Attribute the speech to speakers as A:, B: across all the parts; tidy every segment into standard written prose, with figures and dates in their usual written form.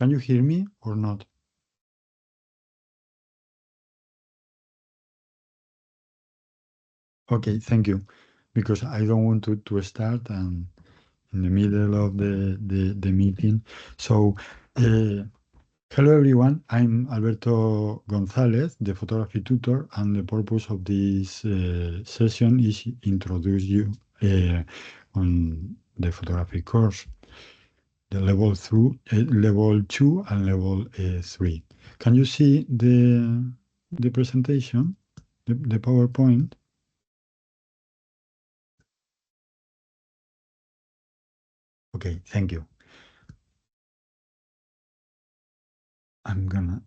A: Can you hear me or not? Okay, thank you. Because I don't want to start and in the middle of the meeting. So, hello everyone. I'm Alberto Gonzalez, the photography tutor, and the purpose of this session is introduce you on the photography course, the level 2 and level 3. Can you see the presentation, the PowerPoint? Okay, thank you. I'm gonna.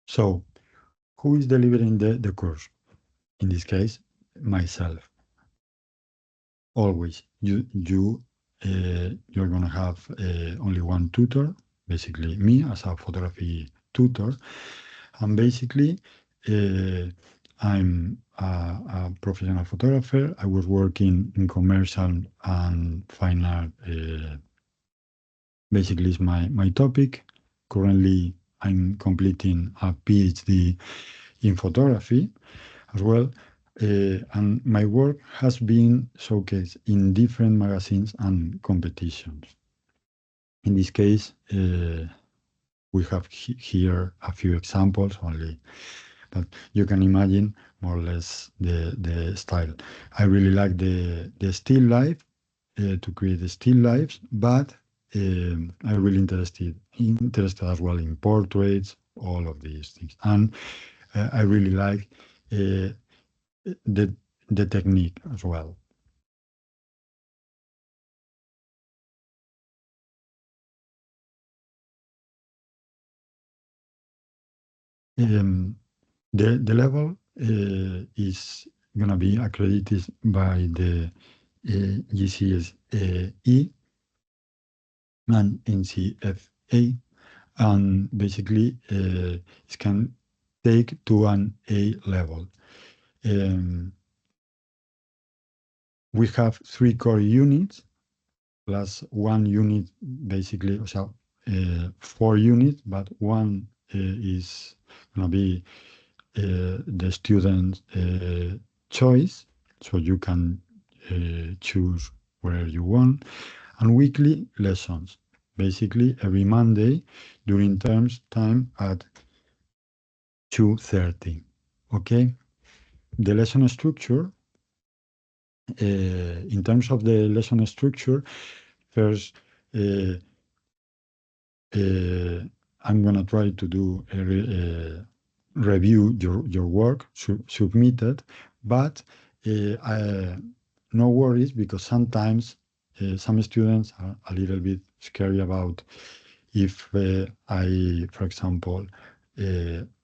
A: So, who is delivering the course? In this case, myself. Always, you're gonna have only one tutor, basically me as a photography tutor, and basically, I'm a professional photographer. I was working in commercial and fine art. Basically, is my topic. Currently, I'm completing a PhD in photography as well. And my work has been showcased in different magazines and competitions. In this case, we have here a few examples only, but you can imagine more or less the style. I really like the still life, to create the still lives, but I'm really interested as well in portraits, all of these things. And I really like the the technique as well. Um, the level is gonna be accredited by the GCSE and NCFA, and basically it can take to an A level. Um, we have 3 core units plus 1 unit, basically, so 4 units, but one is gonna be the student choice, so you can choose where you want, and weekly lessons, basically every Monday during terms time at 2:30. Okay, the lesson structure. In terms of the lesson structure, first, uh, uh, I'm gonna try to do review your work submitted, but no worries, because sometimes some students are a little bit scary about if I, for example,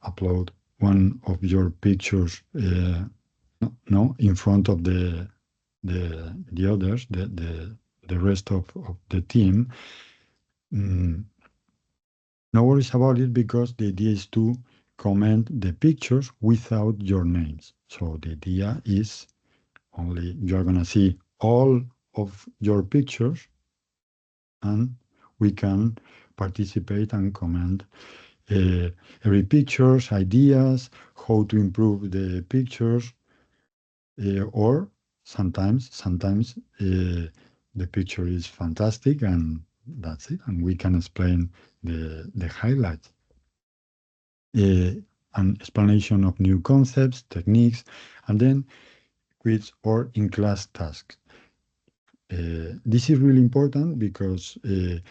A: upload one of your pictures no in front of the others, the rest of the team. Mm, no worries about it, because the idea is to comment the pictures without your names. So the idea is only you're gonna see all of your pictures, and we can participate and comment uh, every pictures, ideas, how to improve the pictures, or sometimes the picture is fantastic and that's it, and we can explain the highlights. An explanation of new concepts, techniques, and then quiz or in-class tasks. This is really important because on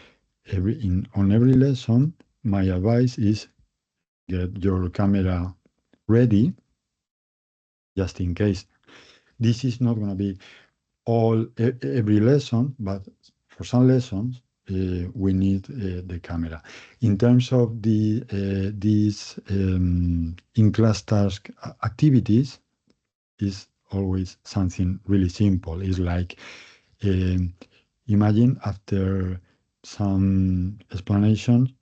A: every lesson, my advice is get your camera ready, just in case. This is not going to be every lesson, but for some lessons, we need the camera. In terms of these in-class task activities, is always something really simple. It's like, um, imagine after some explanation,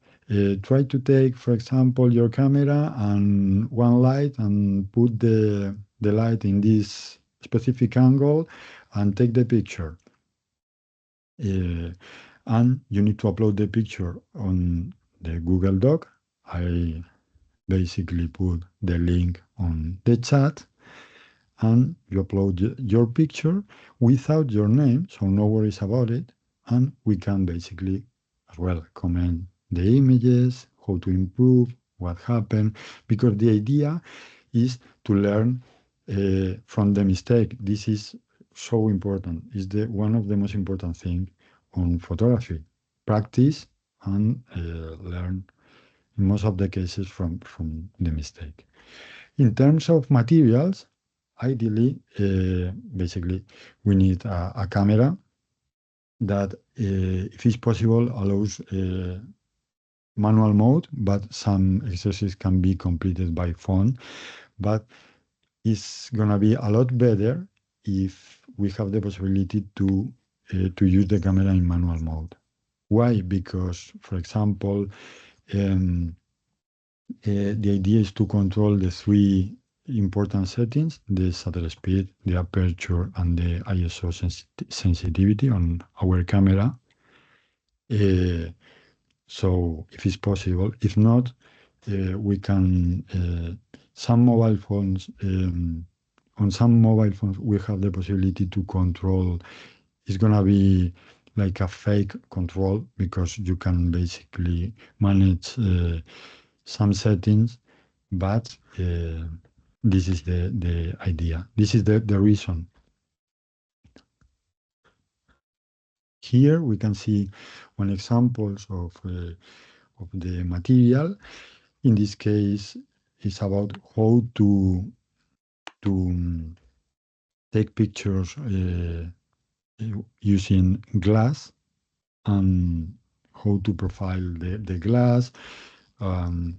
A: try to take, for example, your camera and one light and put the light in this specific angle and take the picture. Uh, and you need to upload the picture on the Google Doc. I basically put the link on the chat, and you upload your picture without your name, so no worries about it. And we can basically as well comment the images, how to improve, what happened, because the idea is to learn from the mistake. This is so important. It's the one of the most important thing on photography. Practice and learn in most of the cases from the mistake. In terms of materials, ideally, basically, we need a camera that, if it's possible, allows manual mode, but some exercises can be completed by phone. But it's gonna be a lot better if we have the possibility to use the camera in manual mode. Why? Because, for example, um, the idea is to control the three important settings: the shutter speed, the aperture, and the ISO sensitivity on our camera. Uh, so if it's possible, if not, we can, some mobile phones, on some mobile phones, we have the possibility to control. It's gonna be like a fake control because you can basically manage some settings, but this is the idea. This is the reason. Here we can see one examples of the material. In this case, it's about how to take pictures using glass, and how to profile the glass, um,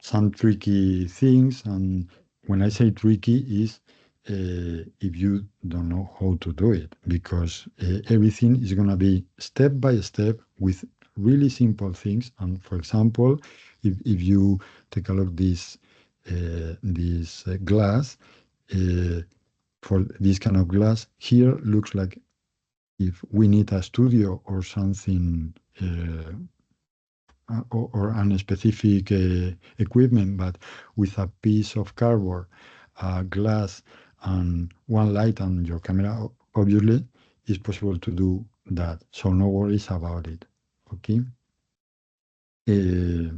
A: some tricky things. And when I say tricky is if you don't know how to do it, because everything is going to be step by step with really simple things. And for example, if you take a look this glass, uh, for this kind of glass here looks like if we need a studio or something, or an specific equipment, but with a piece of cardboard, glass, and one light on your camera, obviously, it's possible to do that. So no worries about it. Okay. Uh,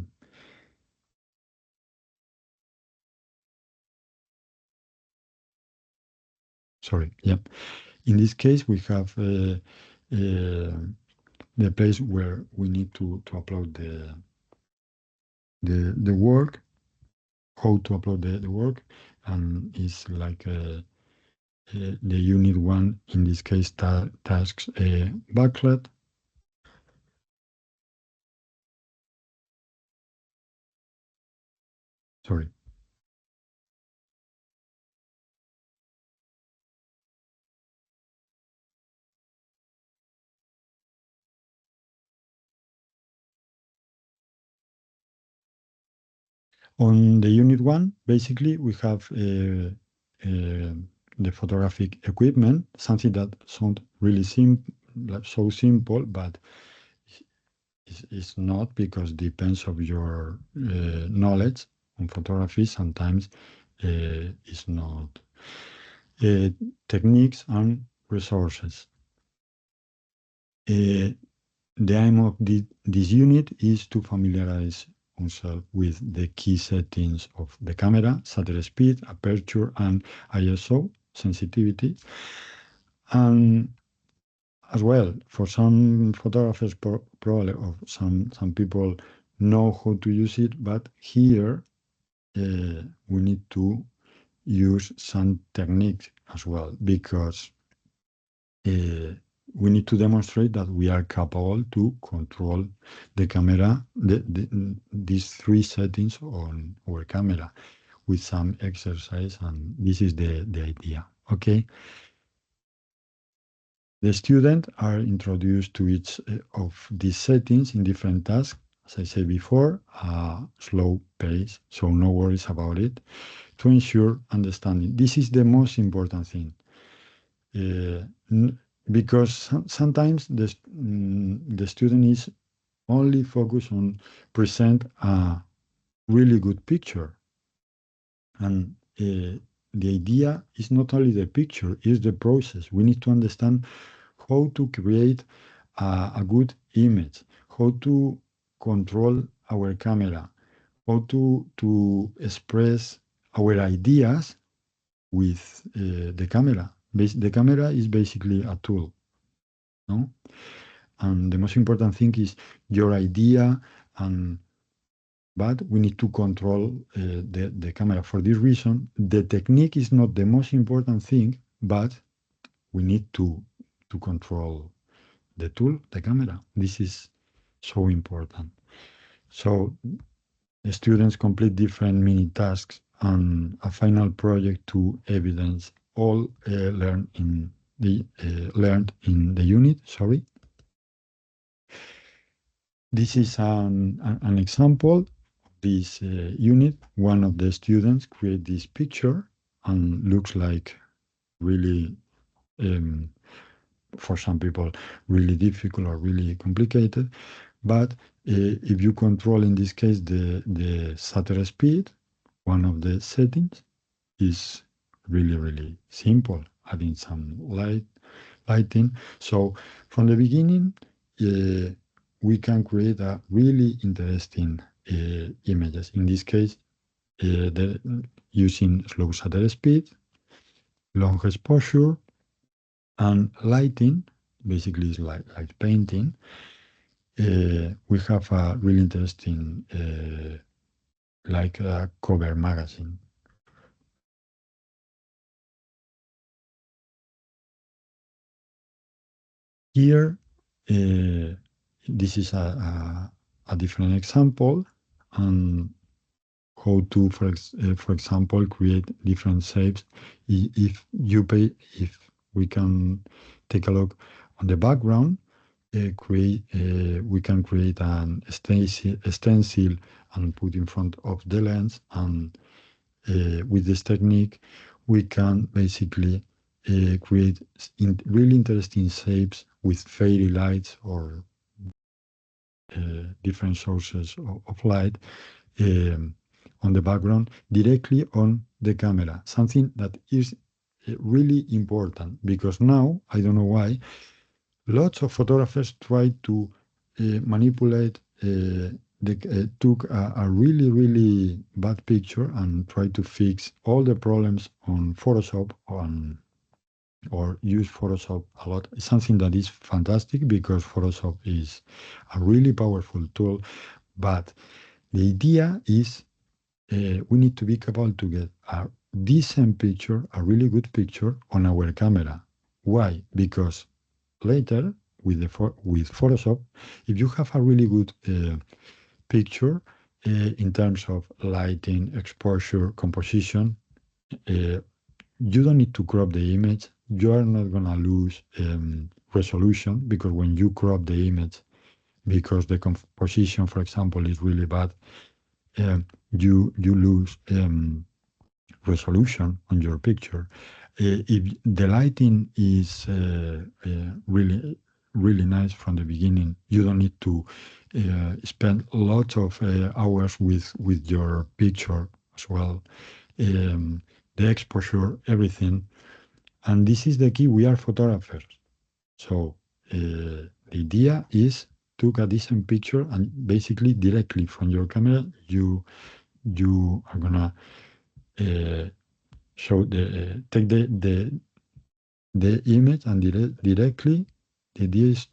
A: Sorry. Yeah. In this case, we have the place where we need to upload the work, how to upload the work, and it's like the unit one, in this case, tasks backlet. Sorry. On the unit one, basically, we have the photographic equipment, something that sounds really simple, like so simple, but it's not, because depends of your knowledge on photography. Sometimes it's not. Techniques and resources. The aim of this unit is to familiarize ourselves with the key settings of the camera: shutter speed, aperture, and ISO sensitivity. And as well, for some photographers, probably, or some people know how to use it, but here we need to use some techniques as well, because uh, we need to demonstrate that we are capable to control the camera, these three settings on our camera, with some exercise, and this is the idea. Okay. The students are introduced to each of these settings in different tasks. As I said before, slow pace, so no worries about it, to ensure understanding. This is the most important thing. because sometimes the student is only focused on present a really good picture. And the idea is not only the picture, it's the process. We need to understand how to create a good image, how to control our camera, how to express our ideas with the camera. The camera is basically a tool, no? And the most important thing is your idea, and but we need to control the camera. For this reason, the technique is not the most important thing, but we need to control the tool, the camera. This is so important. So the students complete different mini tasks and a final project to evidence all learned in the unit. Sorry, this is an example. This unit. One of the students create this picture and looks like really, um, for some people, really difficult or really complicated. But if you control, in this case, the shutter speed, one of the settings is really, really simple, adding some lighting. So from the beginning, uh, we can create a really interesting images. In this case, using slow shutter speed, long exposure, and lighting, basically is like painting. We have a really interesting, like a cover magazine. Here, this is a different example on how to, for example, create different shapes. If we can take a look on the background, we can create an stencil and put in front of the lens, and with this technique, we can basically create really interesting shapes with fairy lights or different sources of light on the background directly on the camera. Something that is really important, because now, I don't know why, lots of photographers try to manipulate, took a really, really bad picture and try to fix all the problems on Photoshop or use Photoshop a lot. It's something that is fantastic because Photoshop is a really powerful tool, but the idea is we need to be capable to get a decent picture, a really good picture on our camera. Why? Because later with Photoshop, if you have a really good picture in terms of lighting, exposure, composition, you don't need to crop the image. You are not gonna lose resolution, because when you crop the image, because the composition, for example, is really bad, you lose resolution on your picture. If the lighting is really really nice from the beginning, you don't need to spend lots of hours with your picture as well. The exposure, everything, and this is the key. We are photographers, so the idea is to get a decent picture, and basically directly from your camera, you are gonna uh, show take the image, and directly the idea is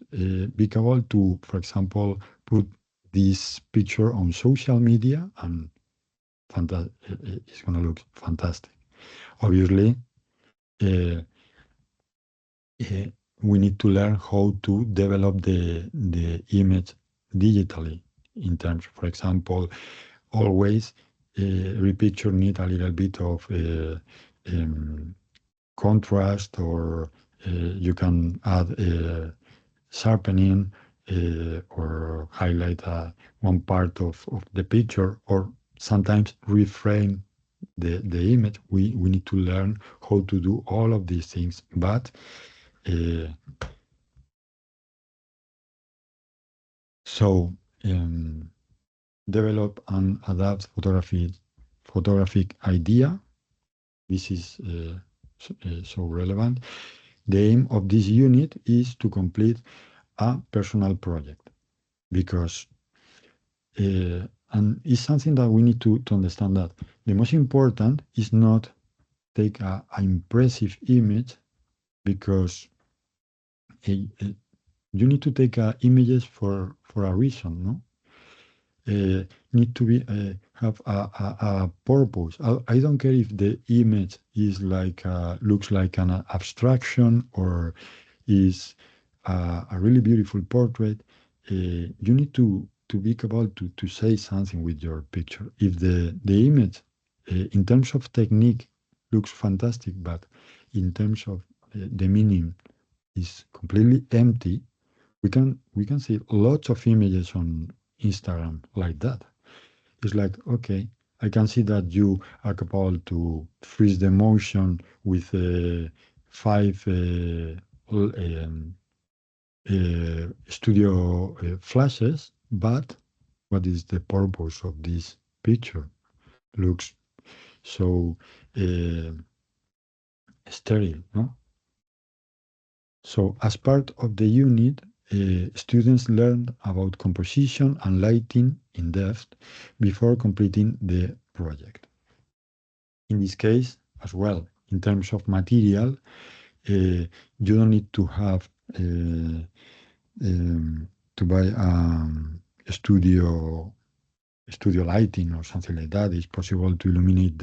A: be able to, for example, put this picture on social media, and it's gonna look fantastic. Obviously, uh, uh, we need to learn how to develop the image digitally in terms, for example, always every picture need a little bit of um, contrast, or you can add sharpening or highlight one part of the picture, or sometimes reframe the image. We need to learn how to do all of these things, but Uh, so develop and adapt photographic idea. This is so relevant. The aim of this unit is to complete a personal project because and it's something that we need to understand that the most important is not take a impressive image because uh, you need to take images for a reason, no? Need to be have a purpose. I don't care if the image is like looks like an abstraction or is a really beautiful portrait. You need to be able to say something with your picture. If the image, in terms of technique, looks fantastic, but in terms of the meaning is completely empty, we can see lots of images on Instagram like that. It's like, okay, I can see that you are capable to freeze the motion with five studio flashes, but what is the purpose of this picture? Looks so uh, sterile, no? So, as part of the unit, students learned about composition and lighting in depth before completing the project. In this case, as well, in terms of material, you don't need to have to buy a studio lighting or something like that. It's possible to illuminate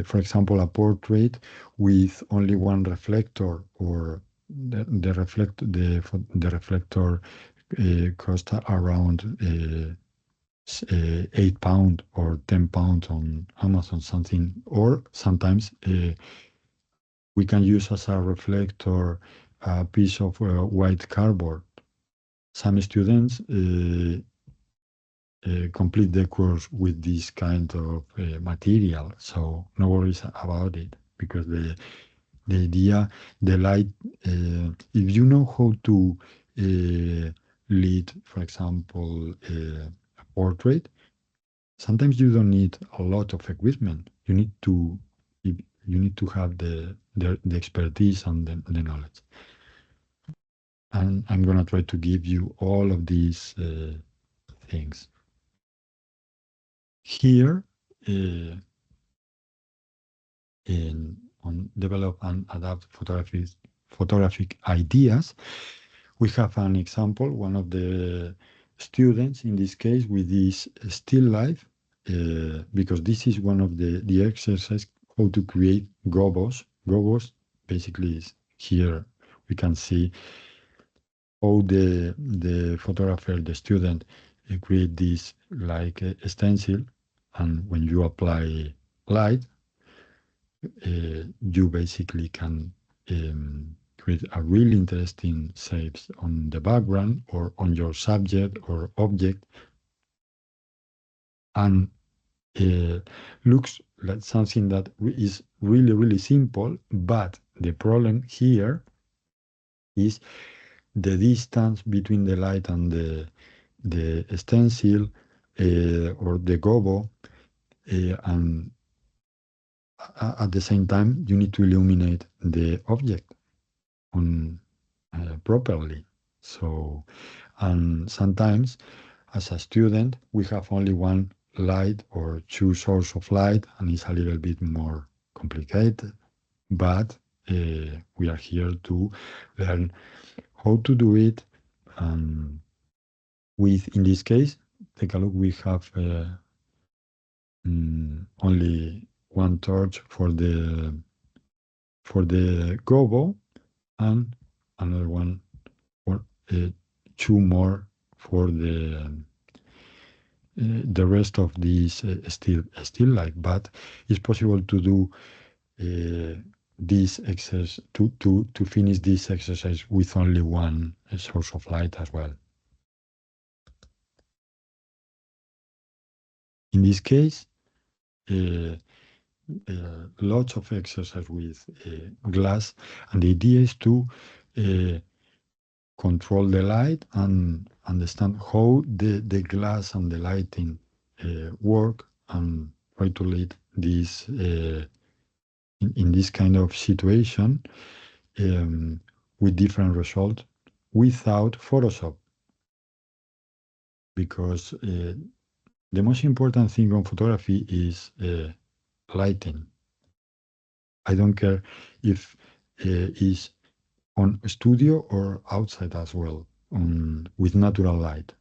A: for example, a portrait with only one reflector, or the reflector cost around £8 or £10 on Amazon, something. Or sometimes we can use as a reflector a piece of white cardboard. Some students complete the course with this kind of material, so no worries about it because the idea, the light, if you know how to lead, for example, a portrait, sometimes you don't need a lot of equipment. You need to have the expertise and the knowledge. And I'm gonna try to give you all of these things. Here, on develop and adapt photographic ideas, we have an example, one of the students in this case with this still life, because this is one of the exercise how to create gobos. Gobos basically is here we can see how the photographer, the student, create this like a stencil, and when you apply light, you basically can create a really interesting shapes on the background or on your subject or object, and looks like something that is really, really simple. But the problem here is the distance between the light and the stencil or the gobo, and at the same time you need to illuminate the object on properly. So, and sometimes as a student, we have only one light or two source of light, and it's a little bit more complicated. But we are here to learn how to do it. With, in this case, take a look. We have only one torch for the gobo, and another one or two more for the rest of these still life. But it's possible to do this exercise to finish this exercise with only one source of light as well. In this case, lots of exercise with glass, and the idea is to control the light and understand how the glass and the lighting work, and try to lead this in this kind of situation with different results without Photoshop, because the most important thing on photography is lighting. I don't care if it's on studio or outside as well, with natural light.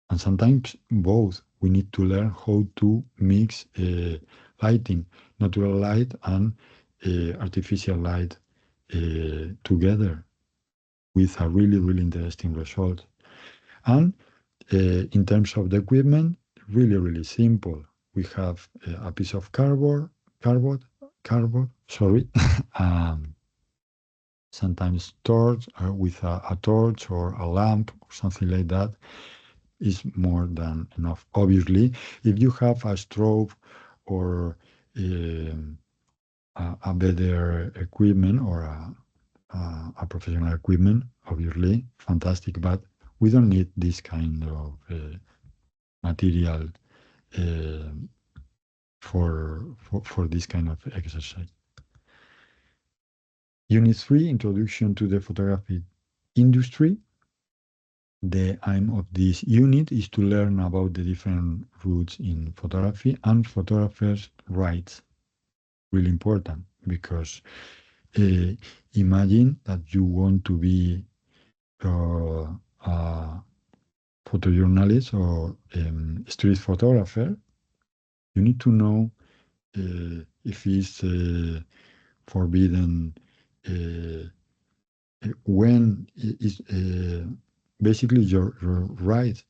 A: And sometimes both. We need to learn how to mix lighting, natural light and artificial light together with a really, really interesting result. And in terms of the equipment, really, really simple. We have a piece of cardboard, sorry, sometimes torch with a torch or a lamp or something like that is more than enough. Obviously, if you have a strobe or a better equipment or a professional equipment, obviously, fantastic, but we don't need this kind of material uh, for this kind of exercise. Unit 3, Introduction to the Photography Industry. The aim of this unit is to learn about the different routes in photography and photographers' rights. Really important, because imagine that you want to be a photojournalist or street photographer. You need to know if it's forbidden, when is basically your right.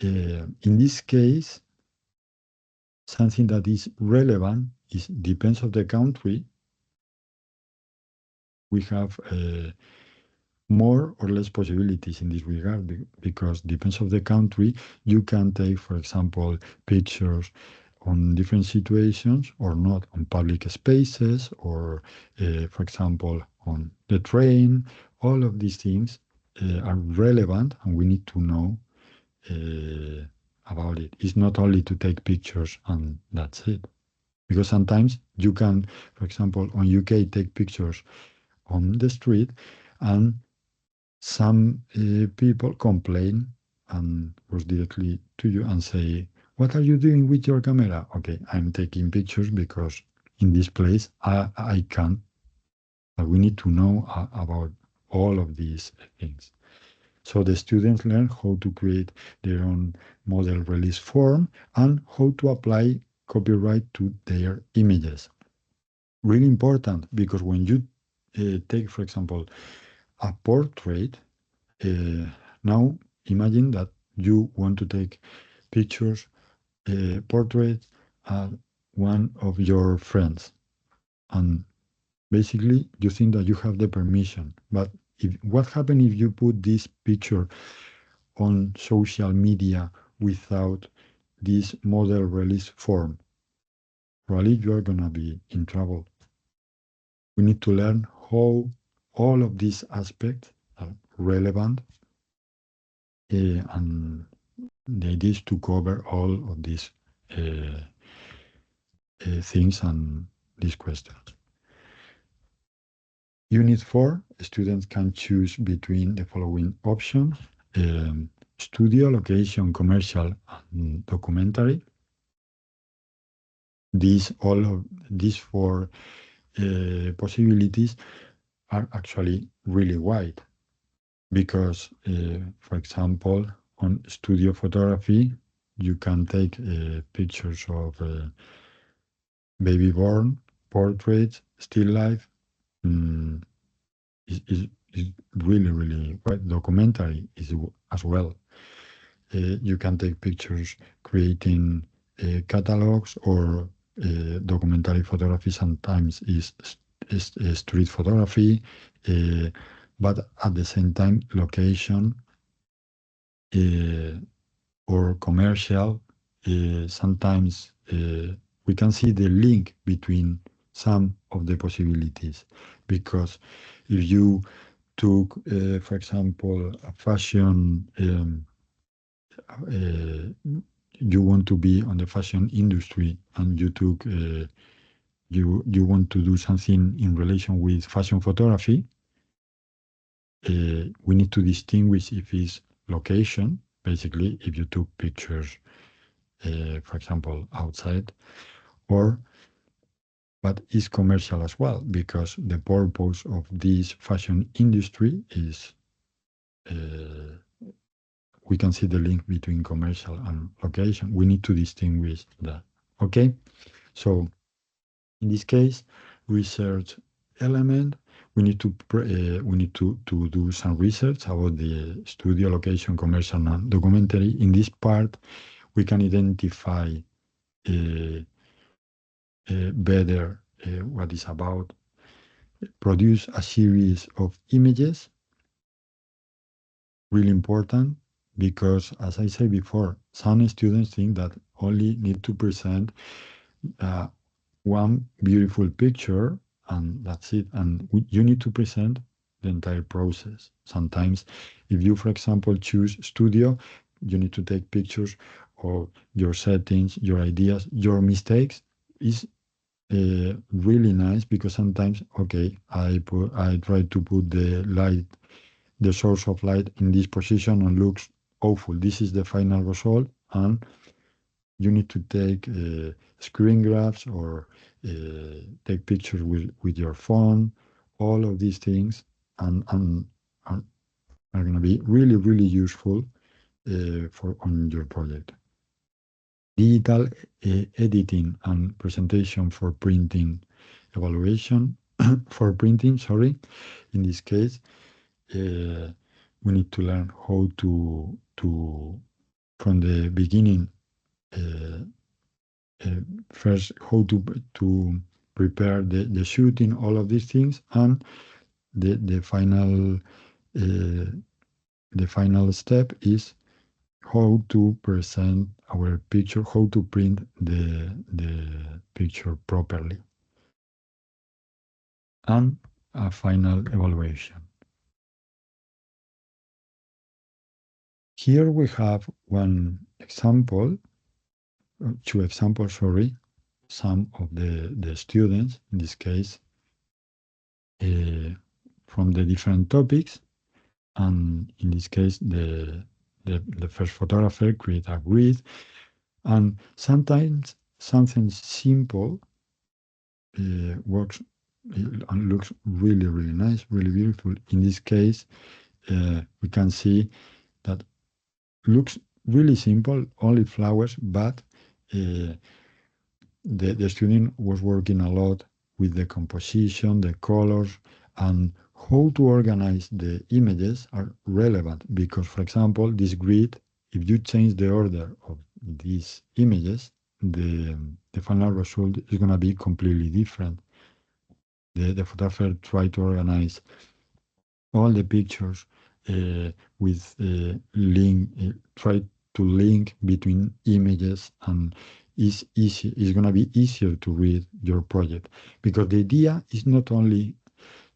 A: In this case, something that is relevant is depends of the country. We have more or less possibilities in this regard, because depends of the country. You can take, for example, pictures on different situations or not, on public spaces or, for example, on the train. All of these things are relevant, and we need to know about it. It's not only to take pictures and that's it. Because sometimes you can, for example, on UK, take pictures on the street, and some people complain and goes directly to you and say, "What are you doing with your camera?" Okay, I'm taking pictures because in this place I can. But we need to know about all of these things. So the students learn how to create their own model release form and how to apply copyright to their images. Really important, because when you take, for example, a portrait, now imagine that you want to take pictures, portraits of one of your friends, and basically you think that you have the permission. But what happens if you put this picture on social media without this model release form? Probably you are gonna be in trouble. We need to learn how all of these aspects are relevant, and the idea is to cover all of these things and these questions. Unit 4, students can choose between the following options: studio, location, commercial, and documentary. All of these four possibilities are actually really wide, because, for example, on studio photography, you can take pictures of baby born, portraits, still life. Mm, is really, really wide. Documentary is as well. You can take pictures creating catalogs, or documentary photography sometimes is street photography, but at the same time, location or commercial, sometimes we can see the link between some of the possibilities. Because if you took, for example, a fashion, you want to be on the fashion industry, and you took, you want to do something in relation with fashion photography, we need to distinguish if it's location, basically, if you took pictures, for example, outside, or but it's commercial as well, because the purpose of this fashion industry is uh, we can see the link between commercial and location. We need to distinguish that. Okay, so in this case, research element, we need to do some research about the studio, location, commercial, and documentary. In this part, we can identify uh, better what is about, produce a series of images, really important, because as I said before, some students think that only need to present uh, one beautiful picture and that's it. And you need to present the entire process. Sometimes, if you, for example, choose studio, you need to take pictures of your settings, your ideas, your mistakes. Is really nice because sometimes, okay, I try to put the light, the source of light in this position and looks awful. This is the final result, and you need to take screen grabs or take pictures with your phone. All of these things and are going to be really, really useful for on your project. Digital editing and presentation for printing evaluation for printing, sorry. In this case, we need to learn how to from the beginning uh, first how to prepare the shooting, all of these things, and the final uh, the final step is how to present our picture, how to print the picture properly, and a final evaluation. Here we have one example, two examples, sorry, some of the students, in this case, uh, from the different topics. And in this case, the first photographer create a grid. And sometimes something simple works and looks really, really nice, really beautiful. In this case, we can see that looks really simple, only flowers, but the student was working a lot with the composition, the colors, and how to organize the images are relevant because, for example, this grid, if you change the order of these images, the final result is going to be completely different. The photographer tried to organize all the pictures with try to link between images, and is easy. It's gonna be easier to read your project because the idea is not only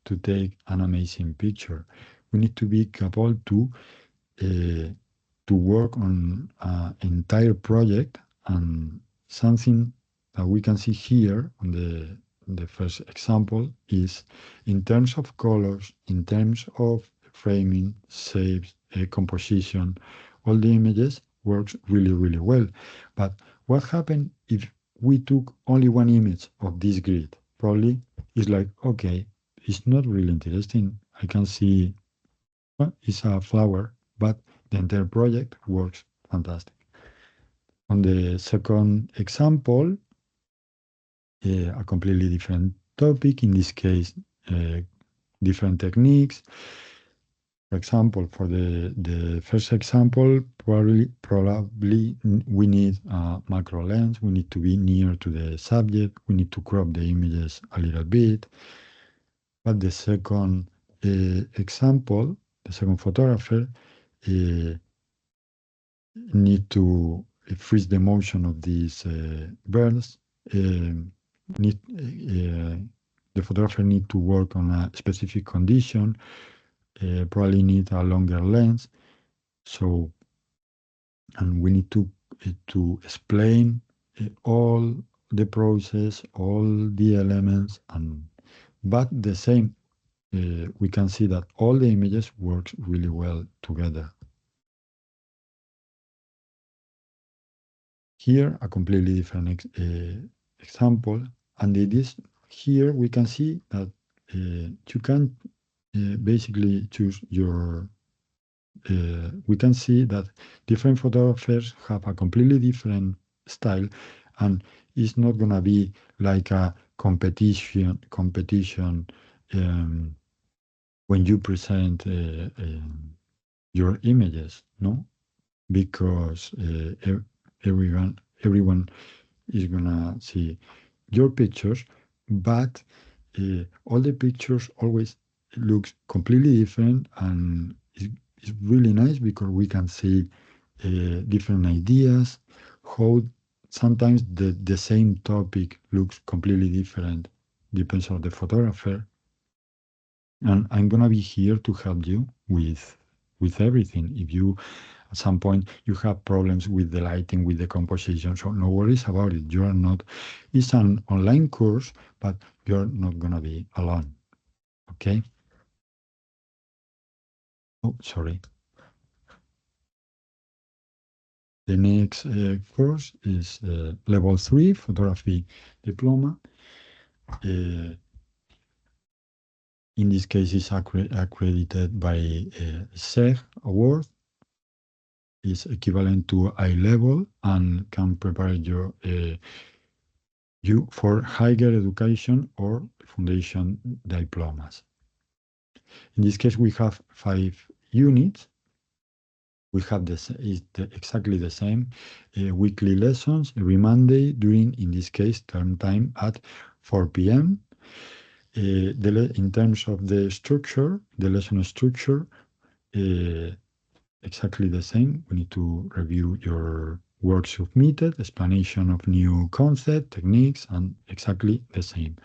A: to take an amazing picture. We need to be capable uh, to work on an entire project, and something that we can see here on the first example is in terms of colors, in terms of framing, shapes, composition, all the images works really, really well. But what happened if we took only one image of this grid? Probably it's like, okay, it's not really interesting. I can see it's a flower, but the entire project works fantastic. On the second example, a completely different topic, in this case, uh, different techniques. For example, for the first example, probably we need a macro lens, we need to be near to the subject, we need to crop the images a little bit. But the second example, the second photographer, uh, need to freeze the motion of these birds. need the photographer need to work on a specific condition, probably need a longer lens. So, and we need to explain all the process, all the elements, and but the same, we can see that all the images work really well together. Here, a completely different example, and it is here we can see that you can basically choose your. We can see that different photographers have a completely different style, and it's not gonna be like a competition when you present your images, no? Because everyone is gonna see your pictures, but all the pictures always looks completely different, and it's really nice because we can see different ideas, how sometimes the same topic looks completely different, depends on the photographer. And I'm gonna be here to help you with everything. If you at some point you have problems with the lighting, with the composition, so no worries about it. You are not. It's an online course, but you're not gonna be alone. Okay? Oh, sorry. The next course is level 3 photography diploma. In this case, it's accredited by SEG award. Is equivalent to eye level and can prepare you for higher education or foundation diplomas. In this case, we have 5 units. We have exactly the same weekly lessons every Monday during, in this case, term time at 4 p.m. In terms of the structure, the lesson structure, exactly the same. We need to review your work submitted, explanation of new concept, techniques, and exactly the same.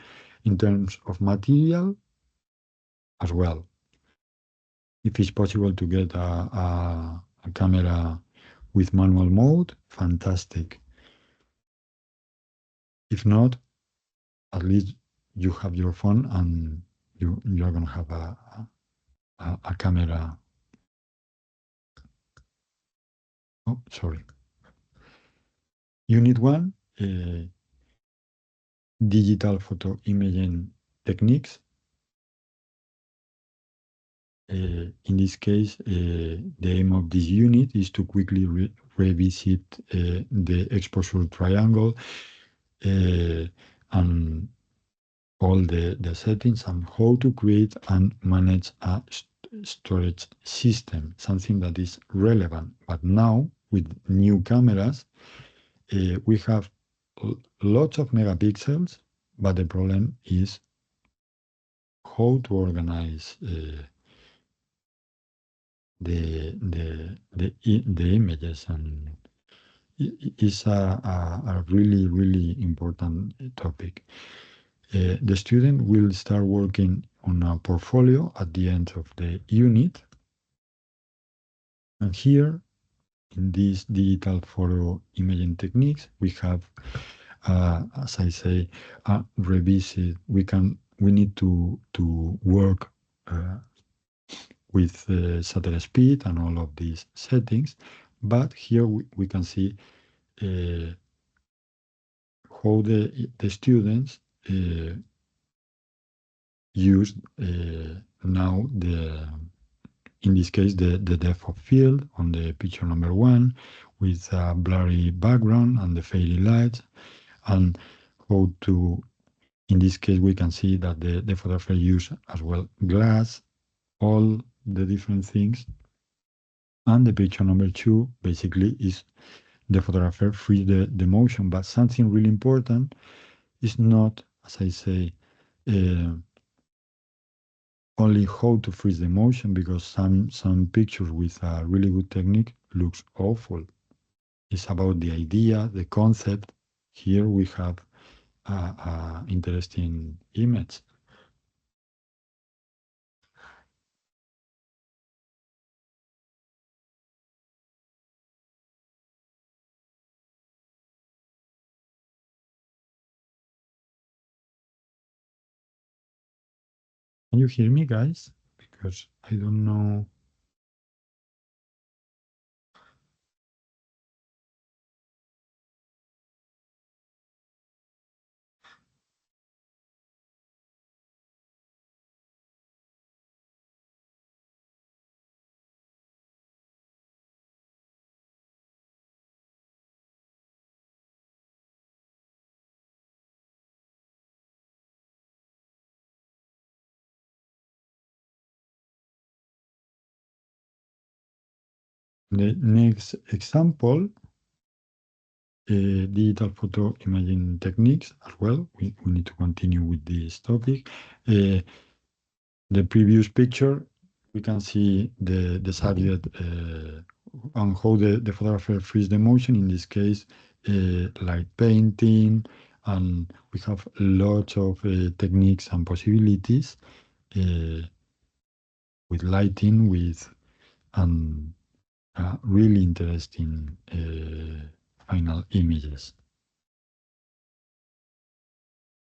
A: In terms of material, as well. If it's possible to get a camera with manual mode, fantastic. If not, at least you have your phone and you're going to have a camera. Oh, sorry. Unit 1, digital photo imaging techniques. In this case, the aim of this unit is to quickly revisit the exposure triangle and all the settings and how to create and manage a storage system, something that is relevant. But now, with new cameras, we have lots of megapixels, but the problem is how to organize the images, and it's a really, really important topic. The student will start working on a portfolio at the end of the unit. And here, in these digital photo imaging techniques, we have, as I say, a revisit. We need to work with shutter speed and all of these settings. But here we can see how the students use now in this case the depth of field on the picture number 1 with a blurry background and the fairy lights, and how to, in this case we can see that the photographer use as well glass, all the different things. And the picture number 2 basically is the photographer freeze the motion, but something really important is not, as I say, only how to freeze the motion, because some pictures with a really good technique looks awful. It's about the idea, the concept. Here we have a interesting image. Can you hear me, guys? Because I don't know. The next example, digital photo imaging techniques as well. We need to continue with this topic. The previous picture, we can see the subject and how the photographer frees the motion. In this case, like painting, and we have lots of techniques and possibilities uh, with lighting, with and really interesting final images.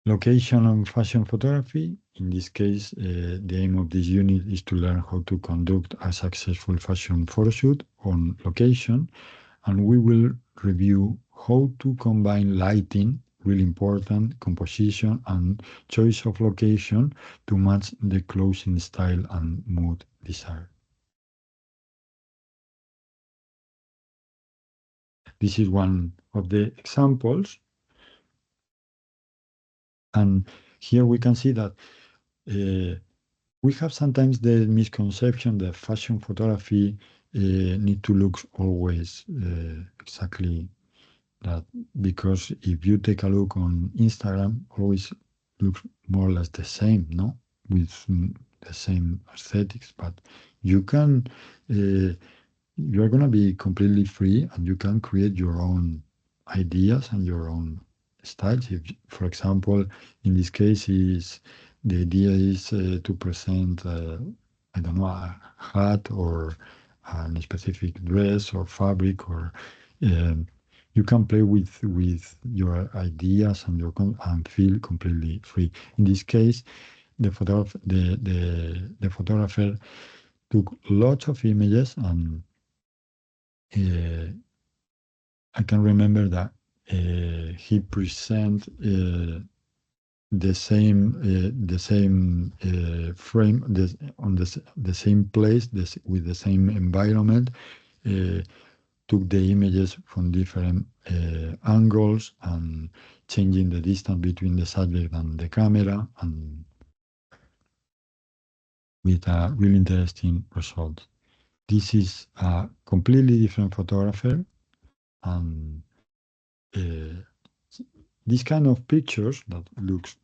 A: Location and fashion photography. In this case, the aim of this unit is to learn how to conduct a successful fashion photoshoot on location, and we will review how to combine lighting, really important, composition, and choice of location to match the clothing style and mood desired. This is one of the examples, and here we can see that we have sometimes the misconception that fashion photography need to look always exactly that, because if you take a look on Instagram, always looks more or less the same, no, with the same aesthetics. But you can, you're gonna be completely free, and you can create your own ideas and your own styles. If, for example, in this case, is the idea is to present, I don't know, a hat or a specific dress or fabric, or um, you can play with your ideas and and feel completely free. In this case, the photographer took lots of images, and uh, I can remember that he present the same frame on the same place, with the same environment. Uh, Took the images from different angles and changing the distance between the subject and the camera, and with a really interesting result. This is a completely different photographer, and uh, these kind of pictures that looks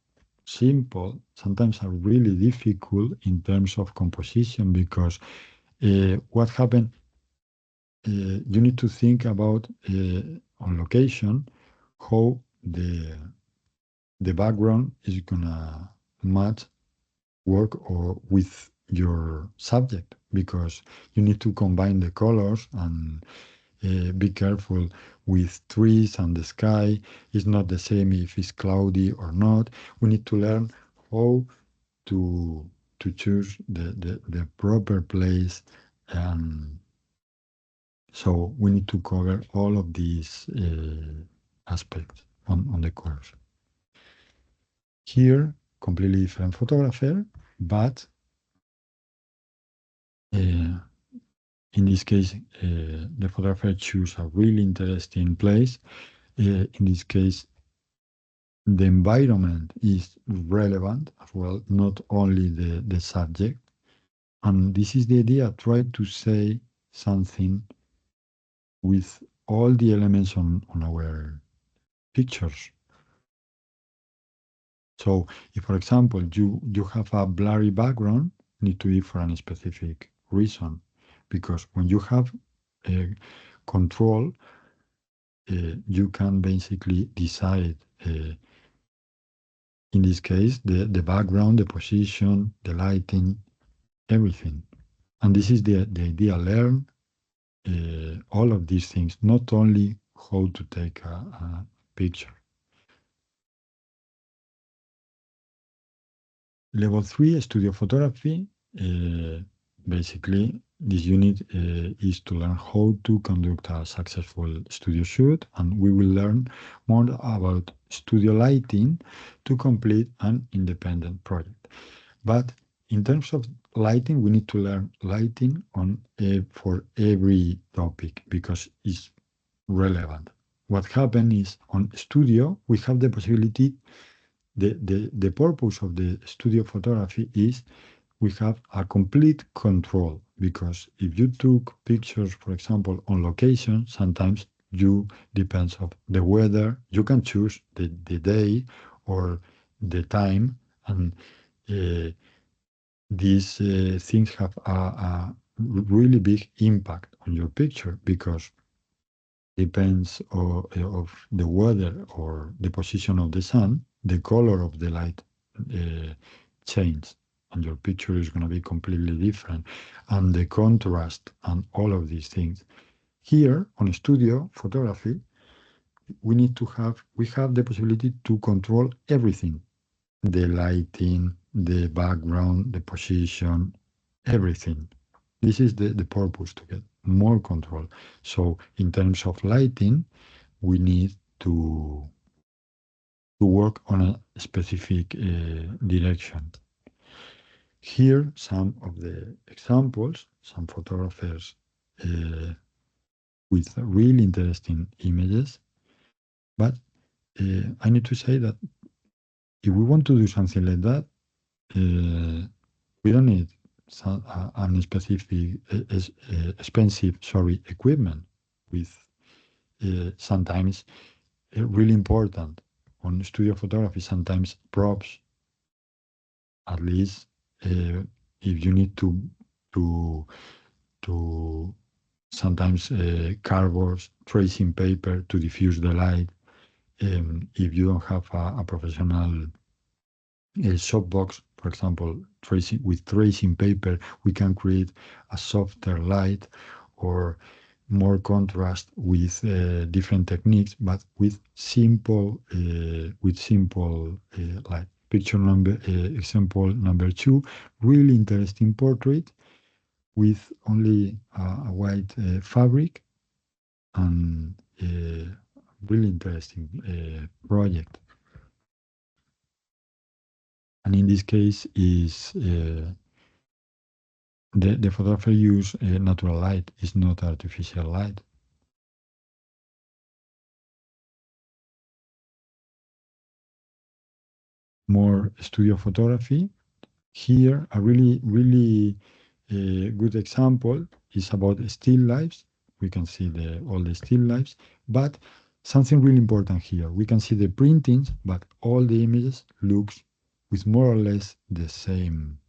A: simple sometimes are really difficult in terms of composition, because what happened, you need to think about on location how the background is gonna match work or with your subject, because you need to combine the colors, and be careful with trees and the sky. It's not the same if it's cloudy or not. We need to learn how to choose the proper place, and so we need to cover all of these aspects on the course. Here, completely different photographer, but uh, in this case, the photographer choose a really interesting place. In this case, the environment is relevant as well, not only the subject. And this is the idea, try to say something with all the elements on our pictures. So if, for example, you have a blurry background, need to be for a specific reason, because when you have control, you can basically decide In this case, the background, the position, the lighting, everything. And this is the idea, learn all of these things, not only how to take a picture. Level 3, studio photography. Basically, this unit is to learn how to conduct a successful studio shoot, and we will learn more about studio lighting to complete an independent project. But in terms of lighting, we need to learn lighting on for every topic because it's relevant. What happens is on studio, we have the possibility, the purpose of the studio photography is we have a complete control because if you took pictures, for example, on location, sometimes you depends of the weather, you can choose the day or the time, and uh, these things have a really big impact on your picture because depends of the weather or the position of the sun, the color of the light uh, changes, and your picture is going to be completely different, and the contrast and all of these things. Here on studio photography, we have the possibility to control everything, the lighting, the background, the position, everything. This is the purpose to get more control. So in terms of lighting, we need to work on a specific direction. Here, some of the examples, some photographers with really interesting images. But I need to say that if we want to do something like that, we don't need some, an specific, expensive, equipment. With sometimes really important on studio photography. Sometimes props, at least if you need to to sometimes cardboards, tracing paper to diffuse the light. If you don't have a professional softbox, for example, tracing paper, we can create a softer light or more contrast with different techniques, but with simple light. Picture number example number 2, really interesting portrait with only a white fabric and really interesting project. And in this case is the photographer use natural light, is not artificial light. More studio photography. Here, a really good example is about still lives. We can see all the still lives, but something really important here. We can see the printings, but all the images looks with more or less the same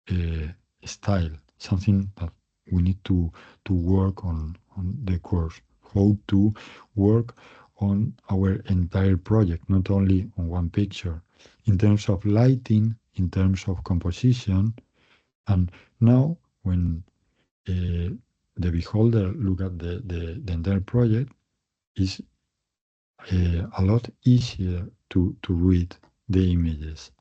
A: uh, style. Something that we need to work on the course. How to work on our entire project, not only on one picture. In terms of lighting, in terms of composition, and now when the beholder look at the entire project, is a lot easier to read the images.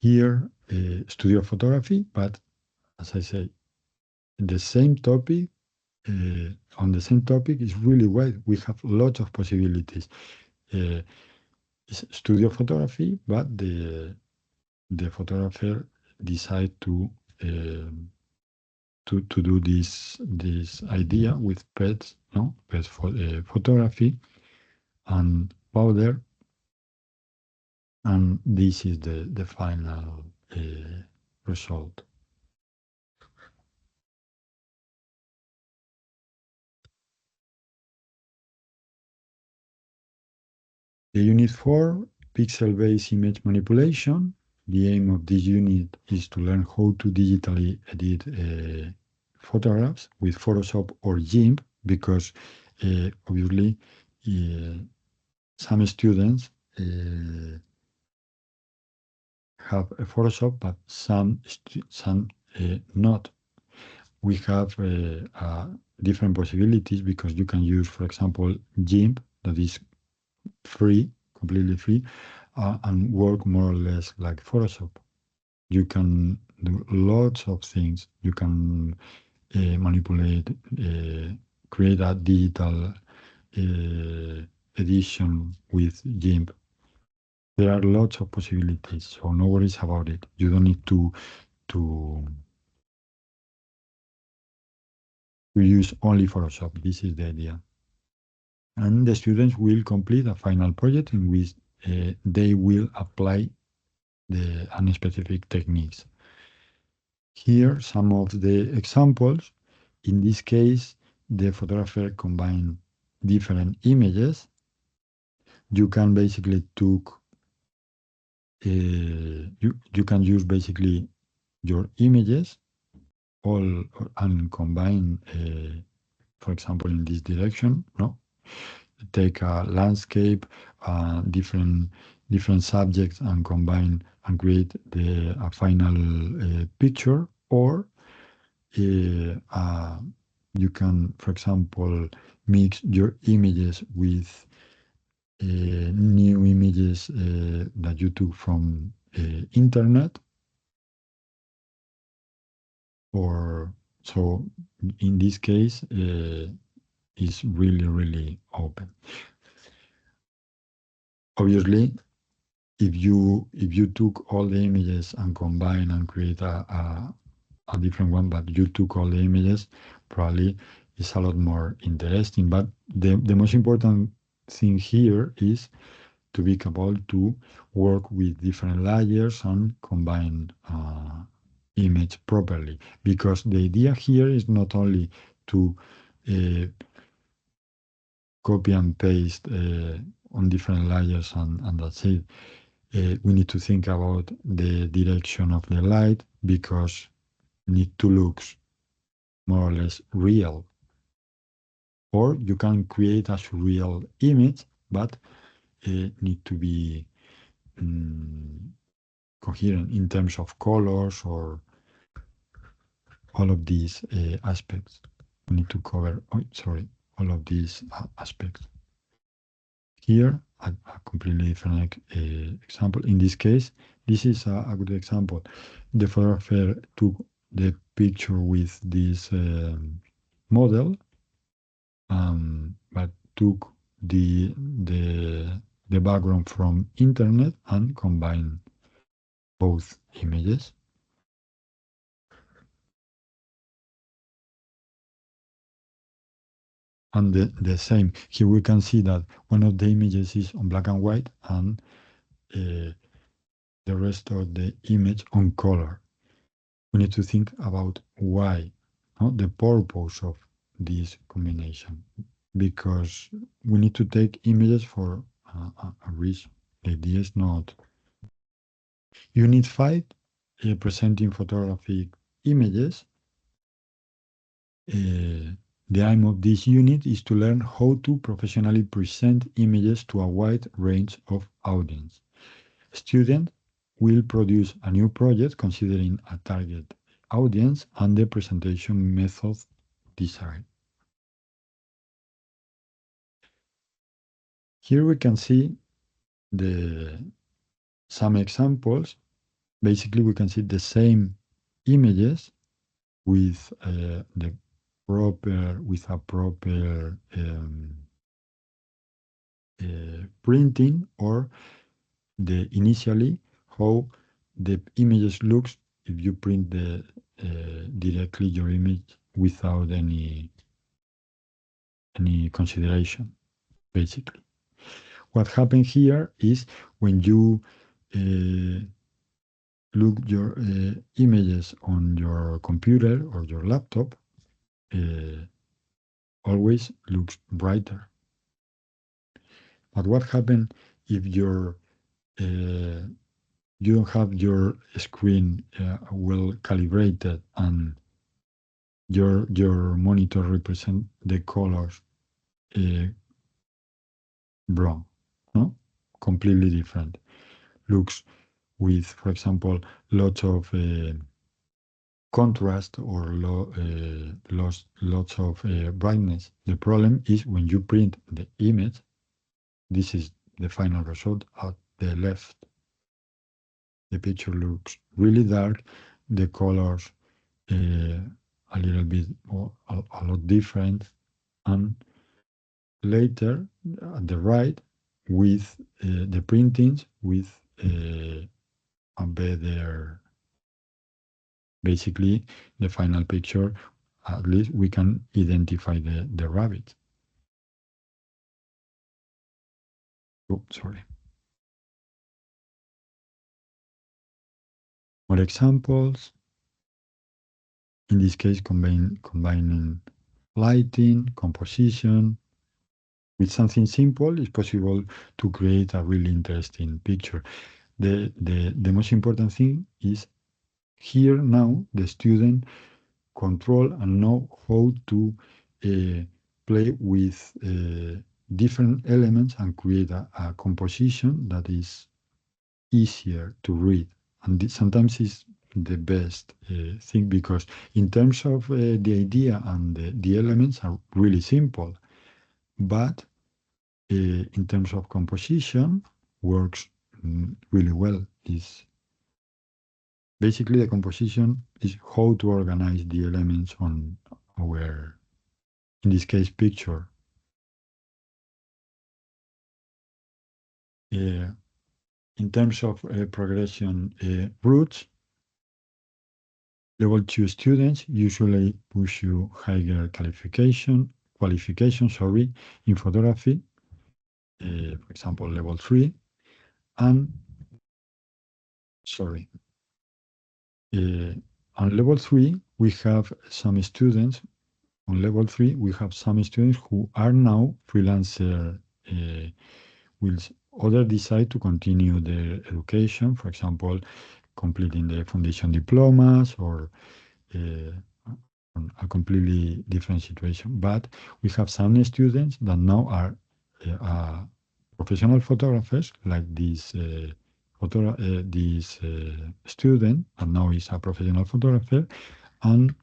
A: Here, studio photography, but as I say, the same topic, on the same topic is really wide. We have lots of possibilities. Uh, it's studio photography, but the photographer decide to do this idea with pets, no pets photography and powder, and this is the final result. The unit 4, pixel-based image manipulation. The aim of this unit is to learn how to digitally edit photographs with Photoshop or GIMP. because obviously uh, some students have a Photoshop, but some not. We have different possibilities because you can use, for example, GIMP that is free, completely free, and work more or less like Photoshop. You can do lots of things. You can manipulate, create a digital edition with GIMP. There are lots of possibilities, so no worries about it. You don't need to to use only Photoshop. This is the idea. And the students will complete a final project in which they will apply the unspecific techniques. Here, some of the examples. In this case, the photographer combined different images. You can basically you can use basically your images all and combine, for example, in this direction. No, take a landscape, different subjects, and combine and create a final picture. Or you can, for example, mix your images with new images that you took from internet. Or so in this case is really open. Obviously, if you took all the images and combine and create a different one, but you took all the images, probably it's a lot more interesting. But the most important thing here is to be able to work with different layers and combine image properly. Because the idea here is not only to uh, copy and paste on different layers and that's it. We need to think about the direction of the light because need to look more or less real. Or you can create a surreal image, but need to be um, coherent in terms of colors or all of these aspects. We need to cover, oh, sorry, all of these aspects. Here, a completely different example. In this case, this is a good example. The photographer took the picture with this model, but took the background from internet and combined both images. And the same, here we can see that one of the images is on black and white and the rest of the image on color. We need to think about why, no? The purpose of this combination, because we need to take images for a reason. The idea is not. Unit 5, presenting photographic images. The aim of this unit is to learn how to professionally present images to a wide range of audience. Students will produce a new project considering a target audience and the presentation method desired. Here we can see some examples. Basically, we can see the same images with with a proper printing, or initially how the images looks if you print directly your image without any consideration. Basically, what happened here is when you look your images on your computer or your laptop, always looks brighter. But what happens if you don't have your screen well calibrated and your monitor represent the colors brown, no? Completely different. Looks with, for example, lots of contrast or lots of brightness. The problem is when you print the image, this is the final result at the left. The picture looks really dark, the colors a little bit more, a lot different, and later at the right with the printings with a better, basically the final picture, at least we can identify the rabbit. Oh, sorry. More examples. In this case, combining lighting, composition. With something simple, it's possible to create a really interesting picture. The most important thing is here now the student control and know how to play with different elements and create a composition that is easier to read. And this sometimes is the best thing because in terms of the idea and the elements are really simple, but in terms of composition works really well. Is basically the composition is how to organize the elements on our, in this case, picture. In terms of progression routes, level 2 students usually pursue higher qualification, sorry, in photography, for example, level 3, and, sorry, on level 3, we have some students, on level 3, we have some students who are now freelancer, will other decide to continue their education, for example, completing the foundation diplomas or a completely different situation. But we have some students that now are professional photographers, like this student, and now is a professional photographer, and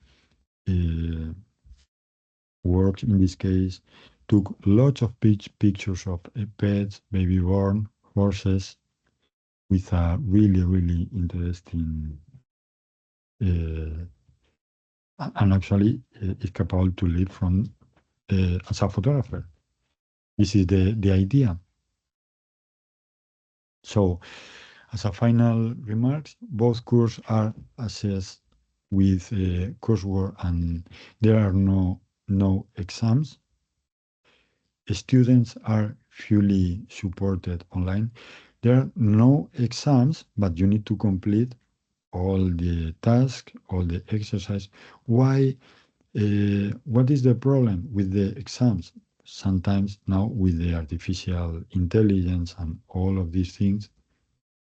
A: worked in this case, took lots of pictures of pets, baby born, horses, with a really, really interesting and actually is capable to live from as a photographer. This is the idea. So, as a final remarks, both courses are assessed with coursework, and there are no exams. Students are fully supported online. There are no exams, but you need to complete all the tasks, all the exercise. Why? What is the problem with the exams? Sometimes now with the artificial intelligence and all of these things,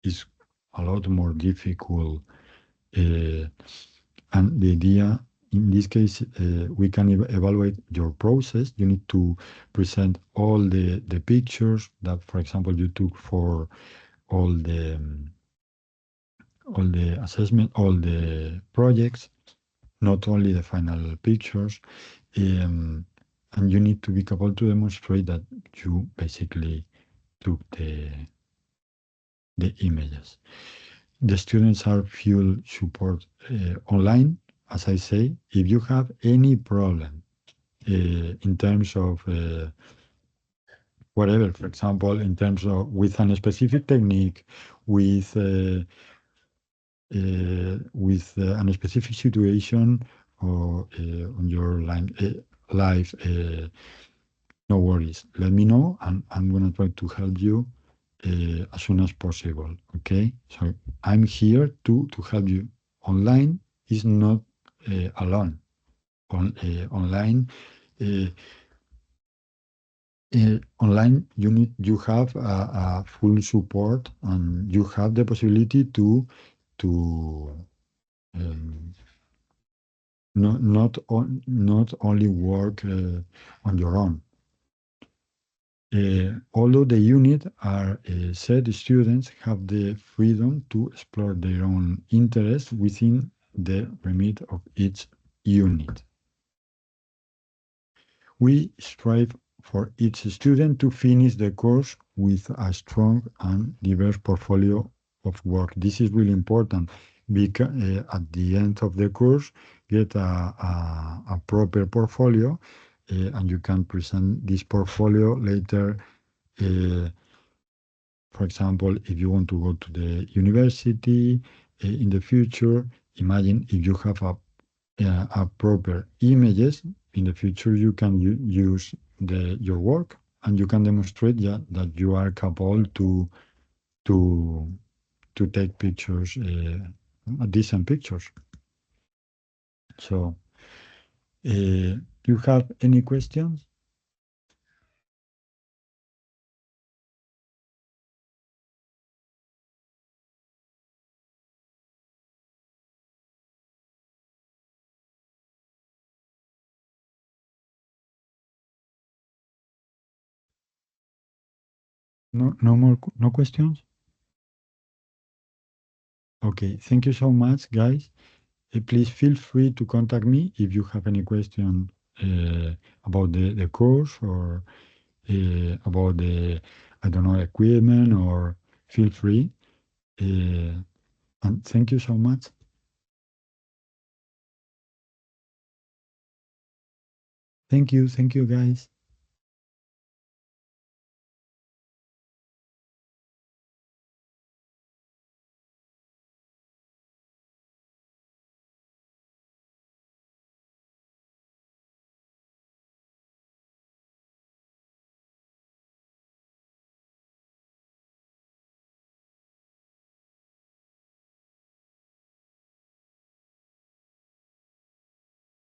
A: is a lot more difficult. And the idea, in this case, we can evaluate your process. You need to present all the pictures that, for example, you took for all the assessment, all the projects, not only the final pictures. And you need to be capable to demonstrate that you basically took the images. The students are full support online. As I say, if you have any problem in terms of whatever, for example, in terms of with a specific technique, with a specific situation or on your life, no worries. Let me know, and I'm gonna try to help you as soon as possible. Okay, so I'm here to help you. Online is not alone. Online. Uh, Online, you have a full support, and you have the possibility to um, not only work on your own. Although the unit are set, students have the freedom to explore their own interests within the remit of each unit. We strive for each student to finish the course with a strong and diverse portfolio of work. This is really important because at the end of the course, get a proper portfolio and you can present this portfolio later. Uh, for example, if you want to go to the university in the future, imagine if you have a proper images in the future, you can use your work and you can demonstrate that you are capable to to take pictures, decent pictures. So, you have any questions? No questions? Okay, thank you so much, guys. Please feel free to contact me if you have any question about the course or about the, I don't know, equipment, or feel free. And thank you so much. Thank you, guys.